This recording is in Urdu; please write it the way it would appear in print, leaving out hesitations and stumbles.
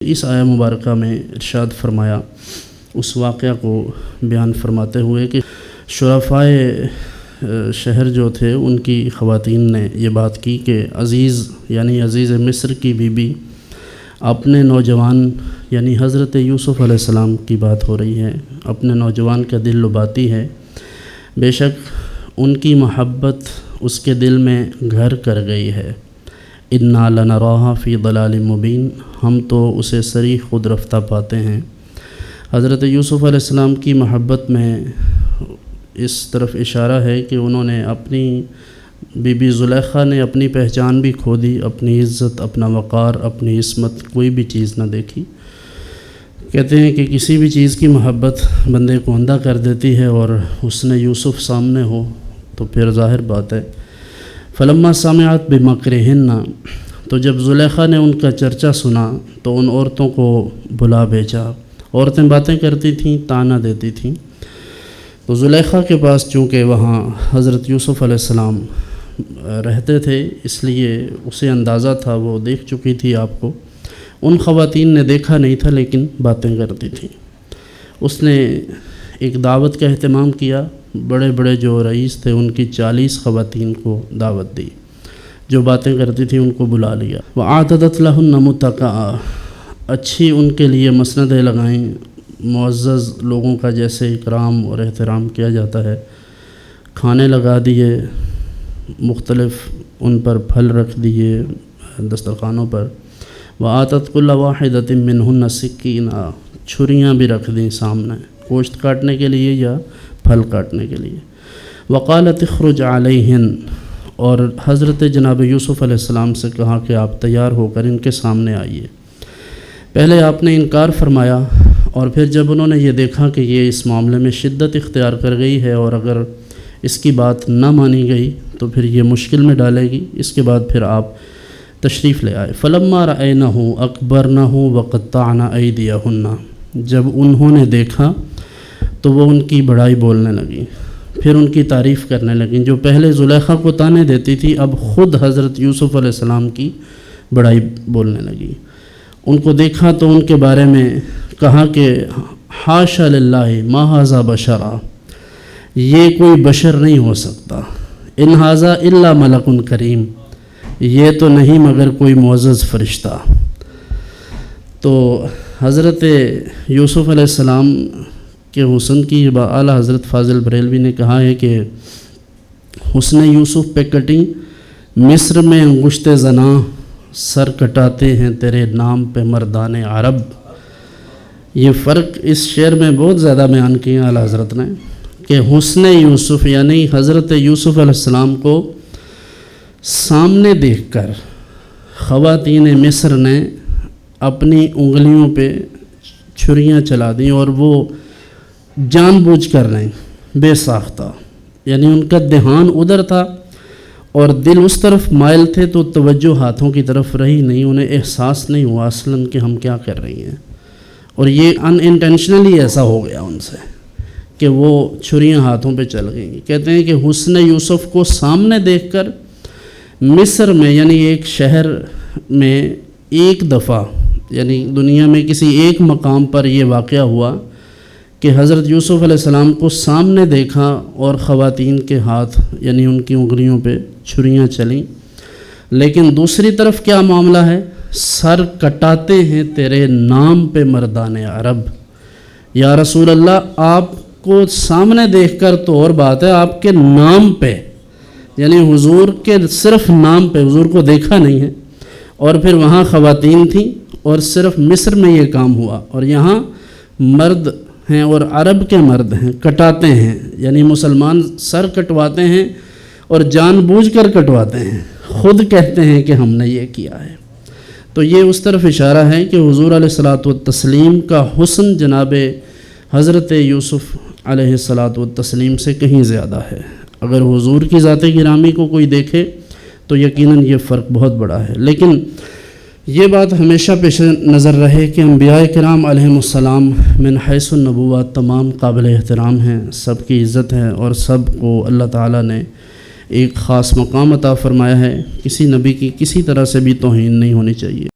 اس آیہ مبارکہ میں ارشاد فرمایا اس واقعہ کو بیان فرماتے ہوئے کہ شرفائے شہر جو تھے ان کی خواتین نے یہ بات کی کہ عزیز مصر کی بی بی اپنے نوجوان یعنی حضرت یوسف علیہ السلام کی بات ہو رہی ہے، اپنے نوجوان کا دل لباتی ہے، بے شک ان کی محبت اس کے دل میں گھر کر گئی ہے۔ انا لنراھا فی ضلال مبین، ہم تو اسے صریح خود رفتہ پاتے ہیں۔ حضرت یوسف علیہ السلام کی محبت میں اس طرف اشارہ ہے کہ انہوں نے اپنی بی بی زلیخا نے اپنی پہچان بھی کھو دی، اپنی عزت، اپنا وقار، اپنی عصمت کوئی بھی چیز نہ دیکھی۔ کہتے ہیں کہ کسی بھی چیز کی محبت بندے کو اندھا کر دیتی ہے، اور اس نے یوسف سامنے ہو تو پھر ظاہر بات ہے۔ فلما سمعت بمکرہن، تو جب زلیخا نے ان کا چرچا سنا تو ان عورتوں کو بلا بھیجا۔ عورتیں باتیں کرتی تھیں، طعنہ دیتی تھیں، تو زلیخا کے پاس چونکہ وہاں حضرت یوسف علیہ السلام رہتے تھے، اس لیے اسے اندازہ تھا، وہ دیکھ چکی تھی آپ کو۔ ان خواتین نے دیکھا نہیں تھا لیکن باتیں کرتی تھیں۔ اس نے ایک دعوت کا اہتمام کیا، بڑے بڑے جو رئیس تھے ان کی 40 خواتین کو دعوت دی، جو باتیں کرتی تھیں ان کو بلا لیا۔ وَأَعْتَدَتْ لَهُنَّ مُتَّكَأً، اچھی ان کے لیے مسندیں لگائیں، معزز لوگوں کا جیسے اکرام اور احترام کیا جاتا ہے، کھانے لگا دیے، مختلف ان پر پھل رکھ دیے دسترخوانوں پر۔ وَآتَتْ كُلَّ وَاحِدَةٍ مِّنْهُنَّ سِكِّينًا، چھریاں بھی رکھ دیں سامنے، گوشت کاٹنے کے لیے یا پھل کاٹنے کے لیے۔ وقالت اخرج علیہن، اور حضرت جناب یوسف علیہ السلام سے کہا کہ آپ تیار ہو کر ان کے سامنے آئیے۔ پہلے آپ نے انکار فرمایا، اور پھر جب انہوں نے یہ دیکھا کہ یہ اس معاملے میں شدت اختیار کر گئی ہے اور اگر اس کی بات نہ مانی گئی تو پھر یہ مشکل میں ڈالے گی، اس کے بعد پھر آپ تشریف لے آئے۔ فلما رأینہ اکبرنہ وقطعن ایدیہن، جب انہوں نے دیکھا تو وہ ان کی بڑائی بولنے لگیں، پھر ان کی تعریف کرنے لگیں۔ جو پہلے زلیخا کو طعنے دیتی تھی، اب خود حضرت یوسف علیہ السلام کی بڑائی بولنے لگی۔ ان کو دیکھا تو ان کے بارے میں کہا کہ حاشا للہ ما ھذا بشرا، یہ کوئی بشر نہیں ہو سکتا، ان ھذا الا ملک کریم، یہ تو نہیں مگر کوئی معزز فرشتہ۔ تو حضرت یوسف علیہ السلام کہ حسن کی اعلیٰ حضرت فاضل بریلوی نے کہا ہے کہ حسن یوسف پہ کٹی مصر میں انگشت زناں، سر کٹاتے ہیں تیرے نام پہ مردان عرب۔ یہ فرق اس شعر میں بہت زیادہ بیان کیا اعلیٰ حضرت نے کہ حسن یوسف یعنی حضرت یوسف علیہ السلام کو سامنے دیکھ کر خواتین مصر نے اپنی انگلیوں پہ چھریاں چلا دیں، اور وہ جان بوجھ کر نہیں، بے ساختہ، یعنی ان کا دھیان ادھر تھا اور دل اس طرف مائل تھے، تو توجہ ہاتھوں کی طرف رہی نہیں، انہیں احساس نہیں ہوا اصلاً کہ ہم کیا کر رہی ہیں، اور یہ ان انٹینشنلی ایسا ہو گیا ان سے کہ وہ چھریاں ہاتھوں پہ چل گئیں۔ کہتے ہیں کہ حسن یوسف کو سامنے دیکھ کر مصر میں یعنی ایک شہر میں ایک دفعہ، یعنی دنیا میں کسی ایک مقام پر یہ واقعہ ہوا کہ حضرت یوسف علیہ السلام کو سامنے دیکھا اور خواتین کے ہاتھ یعنی ان کی انگلیوں پہ چھریاں چلیں، لیکن دوسری طرف کیا معاملہ ہے، سر کٹاتے ہیں تیرے نام پہ مردان عرب۔ یا رسول اللہ، آپ کو سامنے دیکھ کر تو اور بات ہے، آپ کے نام پہ یعنی حضور کے صرف نام پہ، حضور کو دیکھا نہیں ہے، اور پھر وہاں خواتین تھیں اور صرف مصر میں یہ کام ہوا، اور یہاں مرد ہیں اور عرب کے مرد ہیں، کٹاتے ہیں، یعنی مسلمان سر کٹواتے ہیں اور جان بوجھ کر کٹواتے ہیں، خود کہتے ہیں کہ ہم نے یہ کیا ہے۔ تو یہ اس طرف اشارہ ہے کہ حضور علیہ الصلاۃ والتسلیم کا حسن جناب حضرت یوسف علیہ الصلاۃ والتسلیم سے کہیں زیادہ ہے۔ اگر حضور کی ذات گرامی کو کوئی دیکھے تو یقیناً یہ فرق بہت بڑا ہے، لیکن یہ بات ہمیشہ پیش نظر رہے کہ انبیاء کرام علیہم السلام من حیث النبوت تمام قابل احترام ہیں، سب کی عزت ہے، اور سب کو اللہ تعالیٰ نے ایک خاص مقام عطا فرمایا ہے، کسی نبی کی کسی طرح سے بھی توہین نہیں ہونی چاہیے۔